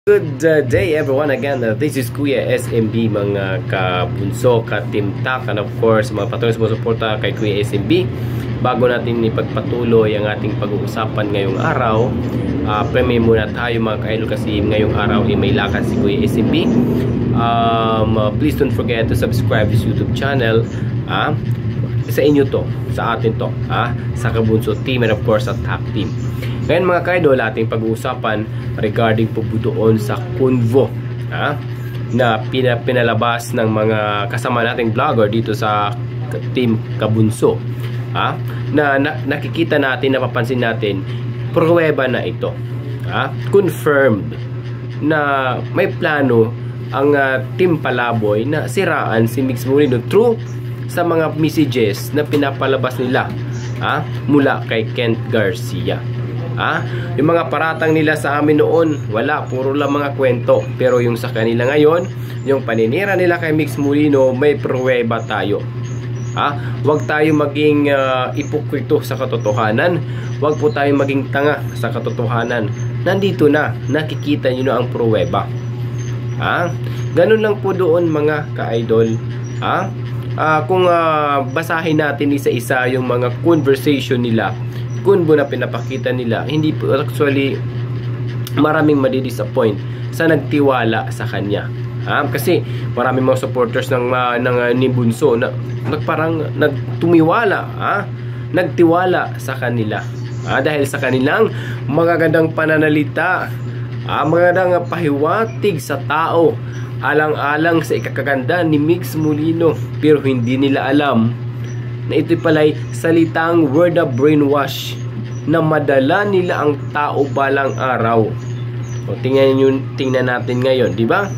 Good day everyone again. This is Kuya SMB mga kabunso, katimtak, and of course mga patuloy sa suporta kay Kuya SMB. Bago natin ipagpatuloy ang ating pag-uusapan ngayong araw, premium muna tayo mga kaidol kasi ngayong araw may lakad si Kuya SMB. Please don't forget to subscribe this YouTube channel. Sa inyo to, sa atin to, sa Kabunso team and of course sa top team. Ngayon mga kaidol, ating pag-uusapan regarding po doon sa Convo na pinalabas ng mga kasama nating vlogger dito sa team Kabunso, na nakikita natin, napapansin natin, pruweba na ito, confirmed na may plano ang team Palaboy na siraan si Mix Molino through sa mga messages na pinapalabas nila mula kay Kent Garcia. Yung mga paratang nila sa amin noon, wala, puro lang mga kwento. Pero yung sa kanila ngayon, yung paninira nila kay Mix Molino, may pruweba tayo. Huwag tayo maging ipokrito sa katotohanan. Huwag po tayo maging tanga sa katotohanan. Nandito na, nakikita nyo na ang pruweba. Ganun lang po doon mga ka-idol. Kung basahin natin isa-isa yung mga conversation nila, Convo na pinapakita nila, hindi po actually maraming madidisappoint sa nagtiwala sa kanya. Kasi maraming mga supporters ng ni Bunso na parang nagtumiwala, nagtiwala sa kanila. Dahil sa kanilang magagandang pananalita, magagandang pahiwatig sa tao, alang-alang sa ikakaganda ni Mix Molino. Pero hindi nila alam na ito pala'y salitang word of brainwash na madala nila ang tao balang araw. O, tingnan natin ngayon, di ba?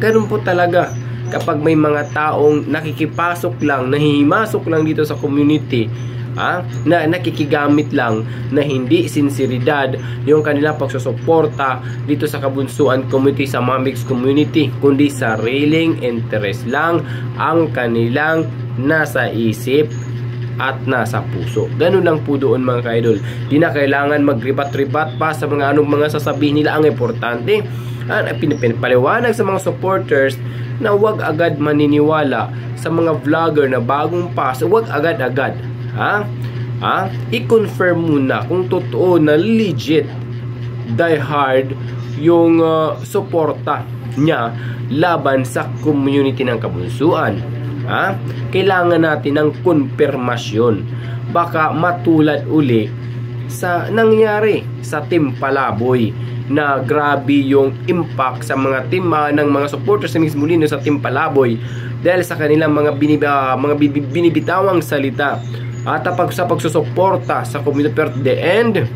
Ganun po talaga kapag may mga taong nakikipasok lang, nahihimasok lang dito sa community, na nakikigamit lang, na hindi sinseridad yung kanila pagsusuporta dito sa kabunsuan community, sa Mix community, kundi sariling interest lang ang kanilang nasa isip at nasa puso. Ganun lang po doon mga ka-idol. Di na kailangan magribat-ribat pa sa mga anong mga sasabihin nila. Ang importante, pinapaliwanag sa mga supporters na huwag agad maniniwala sa mga vlogger na bagong pass. Huwag agad-agad. I-confirm muna kung totoo na legit, die hard yung suporta niya laban sa community ng kabunsuan. Kailangan natin ng konfirmasyon. Baka matulad uli sa nangyari sa Team Palaboy, na grabe yung impact sa mga team ng mga supporters ni Mix Molino sa Team Palaboy dahil sa kanilang mga binibitawang salita at sa pagsusuporta sa community. Pero the end,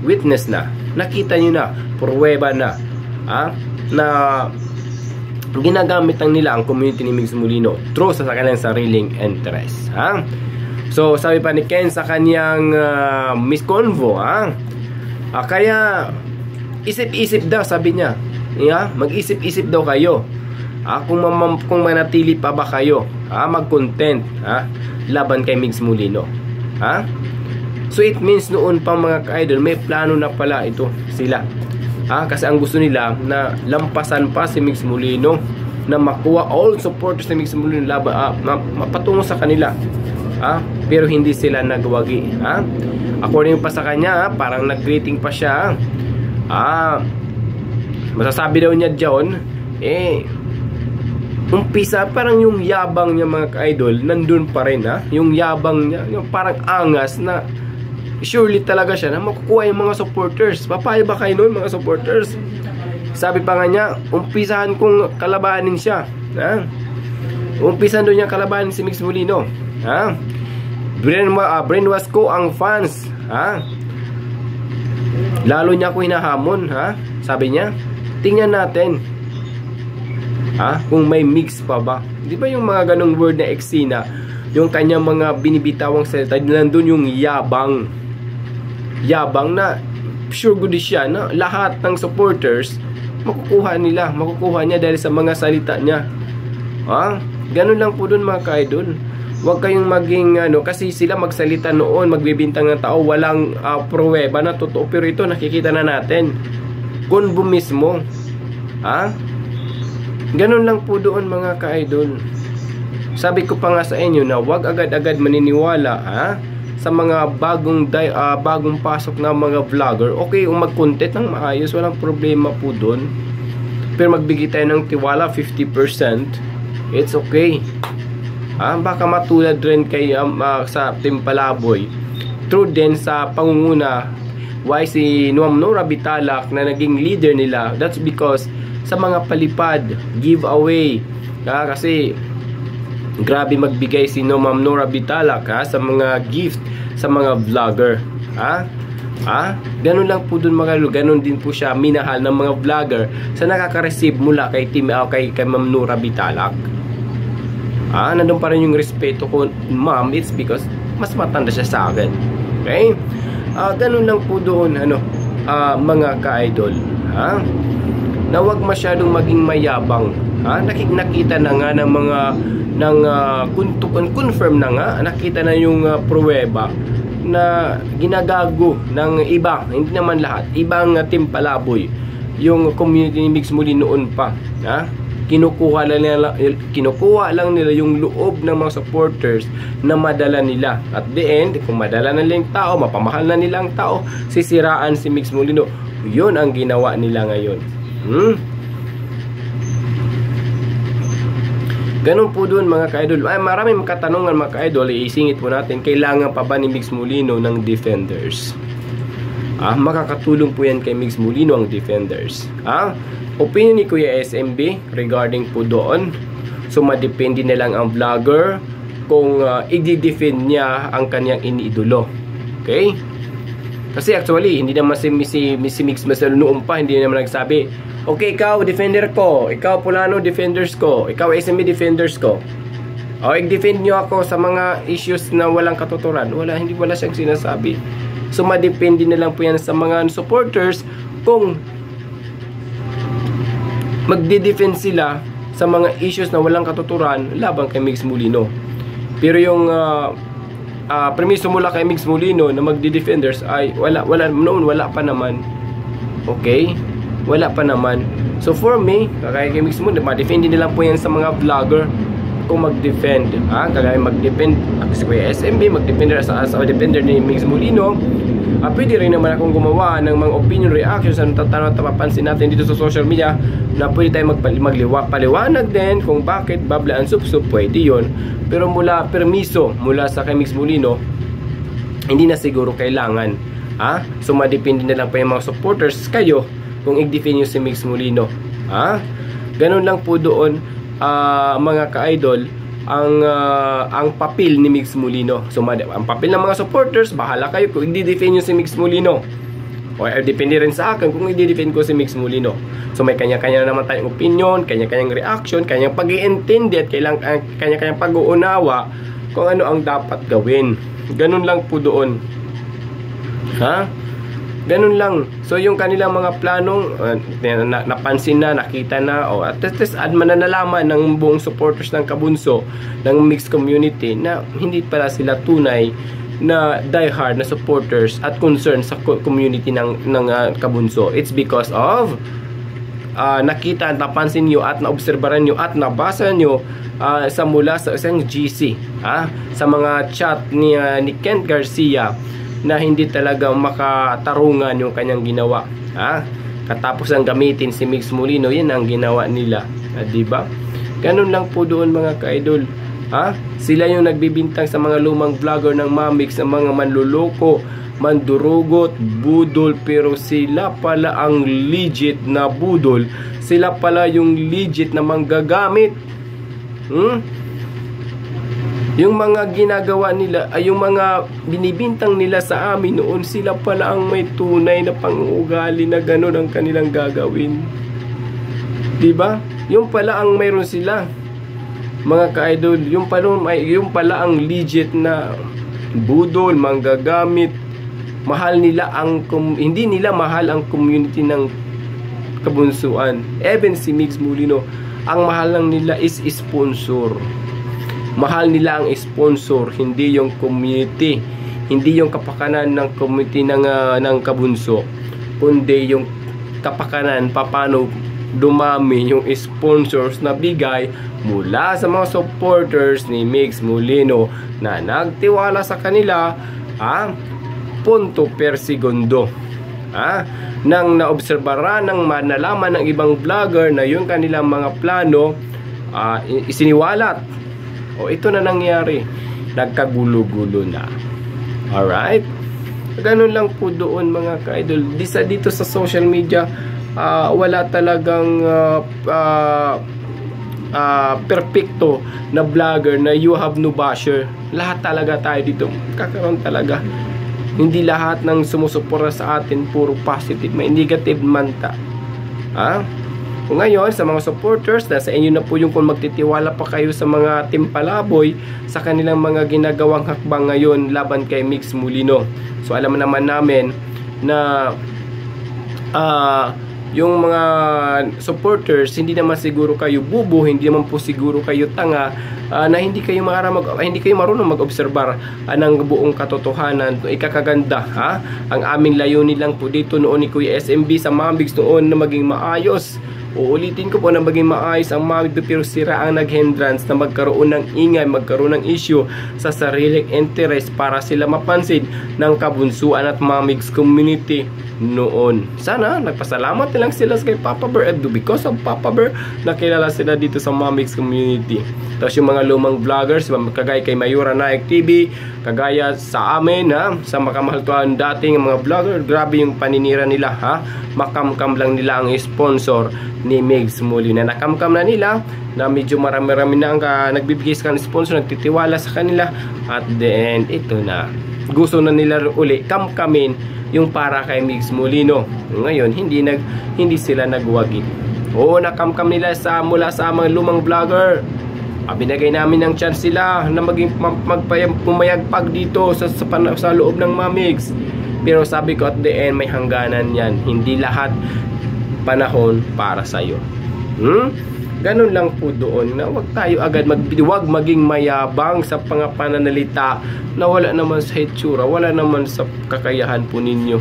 witness na, nakita nyo na, pruweba na, na ginagamit lang nila ang community ni Mix Molino through sa kanilang sariling interest. So sabi pa ni Ken sa kanyang Miss Convo, kaya isip-isip daw, sabi niya, mag-isip-isip daw kayo, kung manatili pa ba kayo, mag-content laban kay Mix Molino. So it means noon pa mga ka-idol, may plano na pala ito sila. Kasi ang gusto nila na lampasan pa si Mix Molino, na makuha all supporters ni Mix Molino mapatungo sa kanila. Pero hindi sila nagwagi. According pa sa kanya, parang nag-greeting pa siya. Masasabi daw niya dyan, umpisa parang yung yabang niya mga ka-idol nandun pa rin. Yung yabang niya, yung parang angas na surely talaga siya na makukuha yung mga supporters. Papaya ba kayo nun mga supporters? Sabi pa nga niya, umpisahan kong kalabanin siya. Umpisahan doon niya kalabanin si Mix Molino. Brainwash ko ang fans. Lalo niya ako hinahamon. Sabi niya, tingnan natin kung may mix pa ba. Di ba yung mga ganong word na eksena, yung kanyang mga binibitawang salita, nandun yung yabang na sure good siya na lahat ng supporters makukuha niya dahil sa mga salita niya. Ganun lang po dun mga ka-idol. Huwag kayong maging kasi sila magsalita noon, magbibintang ng tao, walang pruweba na totoo, pero ito nakikita na natin. Kunbo mismo. Ha? Ganun lang po doon mga ka-idol. Sabi ko pa nga sa inyo na huwag agad-agad maniniwala, ha? Sa mga bagong pasok na mga vlogger. Okay, kung mag-content ng maayos, walang problema po doon. Pero magbigay tayo ng tiwala 50%, it's okay. Baka matulad rin kay sa Team Palaboy. True din sa pangunguna why si Ma'am Nora Bitalak na naging leader nila. That's because sa mga palipad, giveaway. Kasi grabe magbigay si Ma'am Nora Bitalak sa mga gift sa mga vlogger. Ganun lang po dun mga lolo. Ganun din po siya minahal ng mga vlogger sa nakaka-receive mula kay Ma'am Nora Bitalak. Nandun pa rin yung respeto ko, ma'am. It's because mas matanda siya sa akin. Okay? Ganun lang po doon mga ka-idol. Na wag masyadong maging mayabang. Nakita na nga ng mga confirm na nga, nakita na yung pruweba na ginagago ng iba, hindi naman lahat, ibang Team Palaboy, yung community ni Mix Muli noon pa. Kinukuha lang nila yung loob ng mga supporters na madala nila. At the end, kung madala na nila yung tao, mapamahal na nila ang tao, sisiraan si Mix Molino. Yun ang ginawa nila ngayon. Ganun po doon mga ka-idol. Maraming katanungan mga ka-idol, isingit po natin, kailangan pa ba ni Mix Molino ng defenders? Makakatulong po yan kay Mix Molino ang defenders. Opinion ni Kuya SMB regarding po doon. So madepende na lang ang vlogger kung i-defend niya ang kanyang iniidolo. Okay? Kasi actually hindi naman si Mix Masel noon pa, hindi naman nagsabi, okay, ikaw defender ko, ikaw Polano defenders ko, ikaw SMB defenders ko, i-defend nyo ako sa mga issues na walang katuturan. Wala siyang sinasabi. So madepende na lang po yan sa mga supporters kung magde-defend sila sa mga issues na walang katuturan laban kay Mix Molino. Pero yung premiso mula kay Mix Molino na magde-defenders ay wala pa naman. Okay? Wala pa naman. So for me, kaya kay Mix Molino, ma-defend din lang po yan sa mga vlogger kung mag-defend. Kaya mag-defend si Kuya SMB, mag-defender sa defender ni Mix Molino. Pwede rin naman akong gumawa ng mga opinion reactions na tapapansin natin dito sa social media na pwede tayo paliwanag din kung bakit babla ang sup-sup, pwede yun. Pero permiso mula sa kay Mix Molino, hindi na siguro kailangan. So madepende na lang pa yung mga supporters kayo kung i-defend nyo si Mix Molino. Ganun lang po doon mga ka-idol ang papel ni Mix Molino. So ang papel ng mga supporters, bahala kayo kung i-defend nyo si Mix Molino. O depende rin sa akin kung i-defend ko si Mix Molino. So may kanya-kanya naman tayong opinion, kanya-kanyang reaction, kanyang pag-iintindi at kanya-kanyang pag-uunawa kung ano ang dapat gawin. Ganun lang po doon. Ganun lang. So yung kanilang mga planong napansin na, nakita na, at least mananalaman ng buong supporters ng Kabunso, ng mixed community, na hindi pala sila tunay na diehard na supporters at concerned sa community ng Kabunso. It's because of nakita, napansin nyo at naobserbaran nyo at nabasa nyo mula sa isang GC, sa mga chat ni Kent Garcia, na hindi talaga makatarungan yung kanyang ginawa. Katapos ang gamitin si Mix Molino, yan ang ginawa nila. Diba? Ganun lang po doon mga ka-idol. Sila yung nagbibintang sa mga lumang vlogger ng Mamix, ng mga manluloko, mandurugot, budol, pero sila pala ang legit na budol. Sila pala yung legit na manggagamit. Yung mga ginagawa nila, ay yung mga binibintang nila sa amin noon, sila pala ang may tunay na pang-uugali na gano'n ang kanilang gagawin. Diba? Yung pala ang mayroon sila, mga ka-idol. Yung pala ang legit na budol, manggagamit. Mahal nila hindi nila mahal ang community ng Kabunsuan. Even si Mix Molino, ang mahal lang nila is sponsor. Mahal nila ang sponsor, hindi yung community, hindi yung kapakanan ng community ng Kabunso, kundi yung kapakanan paano dumami yung sponsors na bigay mula sa mga supporters ni Mix Molino na nagtiwala sa kanila punto per segundo. Nang naobserbara ng nalaman ng ibang vlogger na yung kanilang mga plano isiniwalat. Ito na nangyari. Nagkagulo-gulo na. Alright? Ganun lang po doon mga ka-idol. Dito sa social media, wala talagang perfecto na vlogger na you have no basher. Lahat talaga tayo dito. Kakaroon talaga. Hindi lahat ng sumusuporta sa atin puro positive. May negative man ta. Kung ngayon, sa mga supporters, nasa inyo na po yung kung magtitiwala pa kayo sa mga Team Palaboy sa kanilang mga ginagawang hakbang ngayon laban kay Mix Molino. So alam naman namin na yung mga supporters, hindi naman siguro kayo bubo, hindi naman po siguro kayo tanga, na hindi kayo marunong mag-obserbar ng buong katotohanan. Ikakaganda, ang aming layunin lang po dito noon ni Kuya SMB sa Mamigs noon na maging maayos. Uulitin ko po na maging maayos ang Mamigs, pero sira ang nag-hindrance na magkaroon ng ingay, magkaroon ng issue sa sariling interest para sila mapansin ng kabunsuan at Mamigs community noon. Sana nagpasalamat lang sila kay Papa Bear, because of Papa Bear nakilala sila dito sa Mamigs community. Tapos yung mga lumang vloggers kagaya kay Mayura Naik TV, kagaya sa amin sa makamahal dating mga vlogger, grabe yung paninira nila makamkam lang nila ang sponsor ni Mix Molino. Nakamkam na nila na medyo marami-rami na ang nagbibigay sa kanila sponsor, nagtitiwala sa kanila, at the end ito na gusto na nila uli kamkamin yung para kay Mix Molino. Ngayon hindi sila nagwagi. Nakamkam nila mula sa mga lumang vlogger. Binagay namin ng chance sila na maging pumayagpag dito sa loob ng Mamigs. Pero sabi ko at the end, may hangganan yan. Hindi lahat panahon para sa'yo. Ganun lang po doon na wag tayo agad wag maging mayabang sa pananalita na wala naman sa hitsura, wala naman sa kakayahan po ninyo.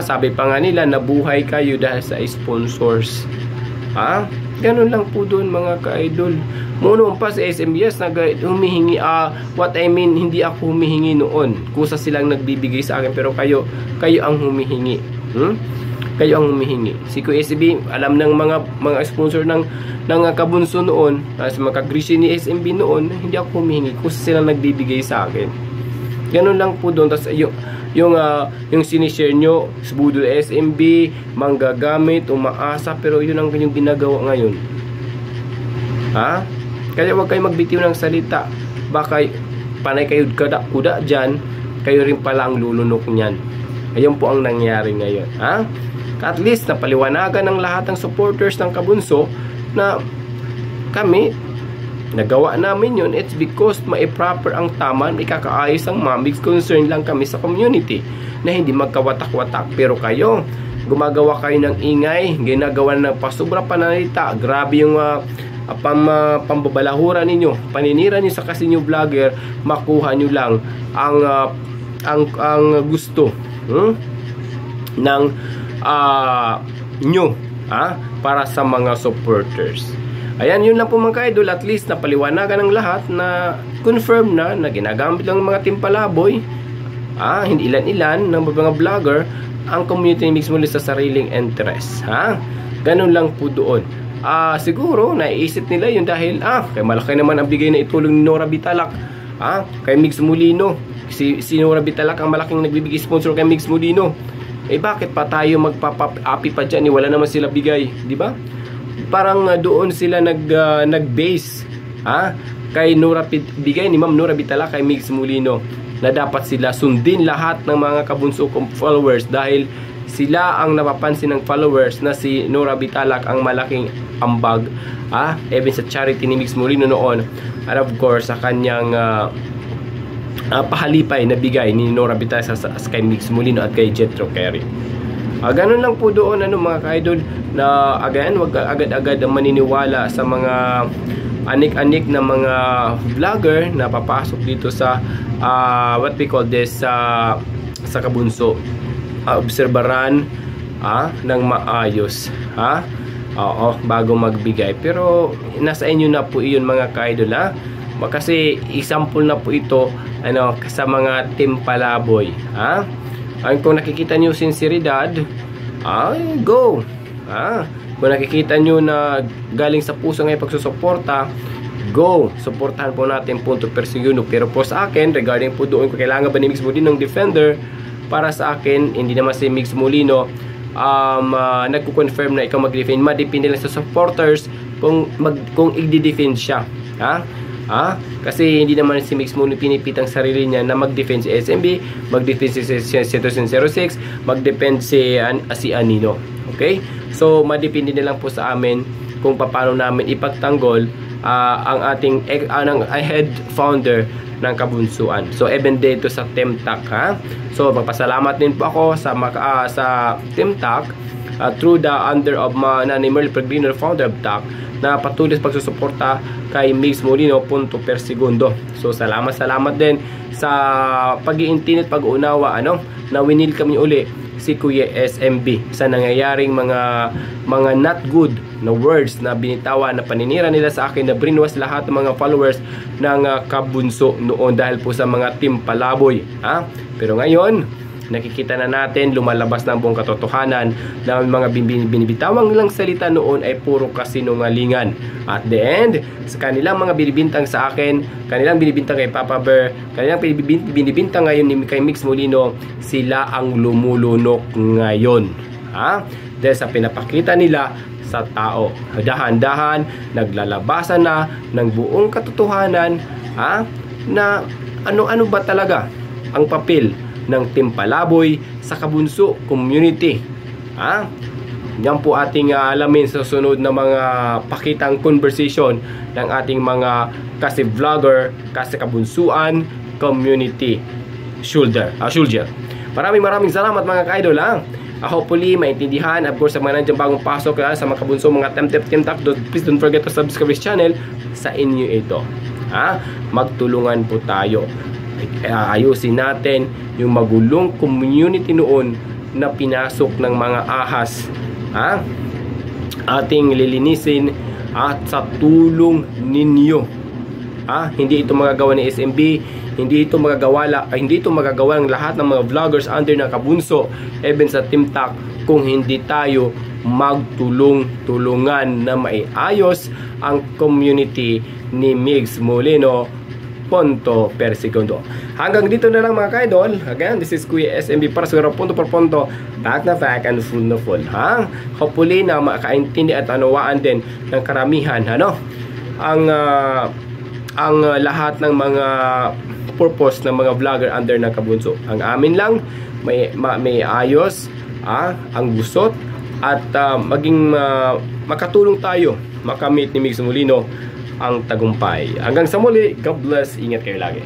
Sabi pa nga nila, nabuhay kayo dahil sa sponsors. Ganun lang po doon mga ka-idol. Noon pa sa SMBS humihingi, what I mean, hindi ako humihingi noon. Kusa silang nagbibigay sa akin, pero kayo ang humihingi. Kayo ang humihingi. Si Kuya SMB, alam ng mga sponsor ng kabunso noon, sa mga kagrishi ni SMB noon, hindi ako humihingi. Kusa silang nagbibigay sa akin. Ganun lang po doon. Tapos yung sinishare nyo, Budol SMB, manggagamit, umaasa, pero yun ang kanyang ginagawa ngayon. Kaya huwag kayo magbitiw ng salita. Baka panay kayo kuda dyan, kayo rin pala ang lulunok nyan. Ayun po ang nangyari ngayon. At least napaliwanagan ng lahat ng supporters ng kabunso na kami nagawa namin yun. It's because proper ang tama, ikakaayos ang Mamigs. Concern lang kami sa community na hindi magkawatak-watak. Pero kayo, gumagawa kayo ng ingay, ginagawa ng pasubra pananalita. Grabe yung pambabalahura ninyo, paninira nyo sa kasi nyo vlogger, makuha nyo lang ang gusto ng nyo para sa mga supporters. Ayan, yun lang po mga ka-idol. At least napaliwanagan ng lahat na confirm na ginagamit lang ng mga Team Palaboy, hindi ilan-ilan ng mga vlogger, ang community ni Mix Molino sa sariling interest. Ganun lang po doon. Siguro naiisip nila yun dahil kay malaki naman ang bigay na itulong ni Nora Bitalak kay Mix Molino. Si Nora Bitalak ang malaking nagbibigay sponsor kay Mix Molino. Bakit pa tayo magpapa-api pa dyan? Wala naman sila bigay, di ba? Parang doon sila nag-base kay bigay ni Ma'am Nora Bitalak kay Mix Molino na dapat sila sundin lahat ng mga kabunso kong followers dahil sila ang napapansin ng followers na si Nora Bitalak ang malaking ambag even sa charity ni Mix Molino noon, and of course sa kanyang pahalipay na bigay ni Nora Bitalak sa kay Mix Molino at kay Jetro Carey. Ganun lang po doon mga ka-idol, na again, wag agad-agad maniniwala sa mga anik-anik na mga vlogger na papasok dito sa what we call this sa kabunso. Obserbaran ng maayos, oo, bago magbigay. Pero nasa inyo na po iyon mga ka-idol, kasi example na po ito sa mga team palaboy, kung nakikita nyo sinseridad, go, kung nakikita nyo na galing sa puso ngayon pagsusuporta, go, suportahan po natin punto per segundo. Pero po sa akin, regarding po doon kung kailangan ba ni Migs Molino ng defender, para sa akin, hindi naman si Migs Molino nagko-confirm na ikaw mag-defend. Madepende lang sa supporters kung i-defend siya, kasi hindi naman si Migs Molino pinipitang sarili niya na mag-defend si SMB, mag-defend si Citizen 06, mag-defend si Anino. Okay? So, madepende na lang po sa amin kung paano namin ipagtanggol ang ating head founder ng Kabunsuan. So, even dito sa TEMTAC, So, magpasalamat din po ako sa TEMTAC through the under of Nanay Merly Peregrino, founder of TAC, na patuloy sa pagsusuporta kay Migs Molino punto per segundo. So, salamat din sa pag-iintinit, pag-uunawa, na winil kami uli si Kuya SMB sa nangyayaring mga not good na words na binitawan, na paninira nila sa akin, na brinwas lahat ng mga followers ng Kabunso noon dahil po sa mga team palaboy, Pero ngayon, nakikita na natin, lumalabas na ang buong katotohanan na mga binibitawang lang salita noon ay puro kasinungalingan. At the end, sa kanilang mga binibintang sa akin, kanilang binibintang kay Papa Bear, kanilang binibintang ngayon kay Migs Molino, sila ang lumulunok ngayon, dahil sa pinapakita nila sa tao. Dahan-dahan naglalabasan na ng buong katotohanan, na ano ba talaga ang papel ng Team Palaboy sa Kabunso community. Yan po ating alamin sa sunod na mga pakitang conversation ng ating mga kasi vlogger, kasi Kabunsuan community shoulder. Maraming salamat mga ka-idol, hopefully maintindihan. Of course, sa mga nandiyan bagong pasok sa mga Kabunso, mga TEMTAC, please don't forget to subscribe this channel. Sa inyo ito, magtulungan po tayo. Ayusin natin yung magulong community noon na pinasok ng mga ahas, ating lilinisin at sa tulong ninyo. Hindi ito magagawa ni SMB, hindi ito magagawa ng lahat ng mga vloggers under ng Kabunso, even sa TEMTAC, kung hindi tayo magtulong-tulungan na maiayos ang community ni Migs Molino punto per segundo. Hanggang dito na lang mga ka-idol. Again, this is Kuya SMB para sa punto per punto, back na back and full na full. Hopefully na makaintindi at anawaan din ng karamihan ang lahat ng mga purpose ng mga vlogger under ng Kabunso. Ang amin lang may ayos ang gusot at maging makatulong tayo makamit ni Migs Molino ang tagumpay. Hanggang sa muli, God bless, ingat kayo lagi.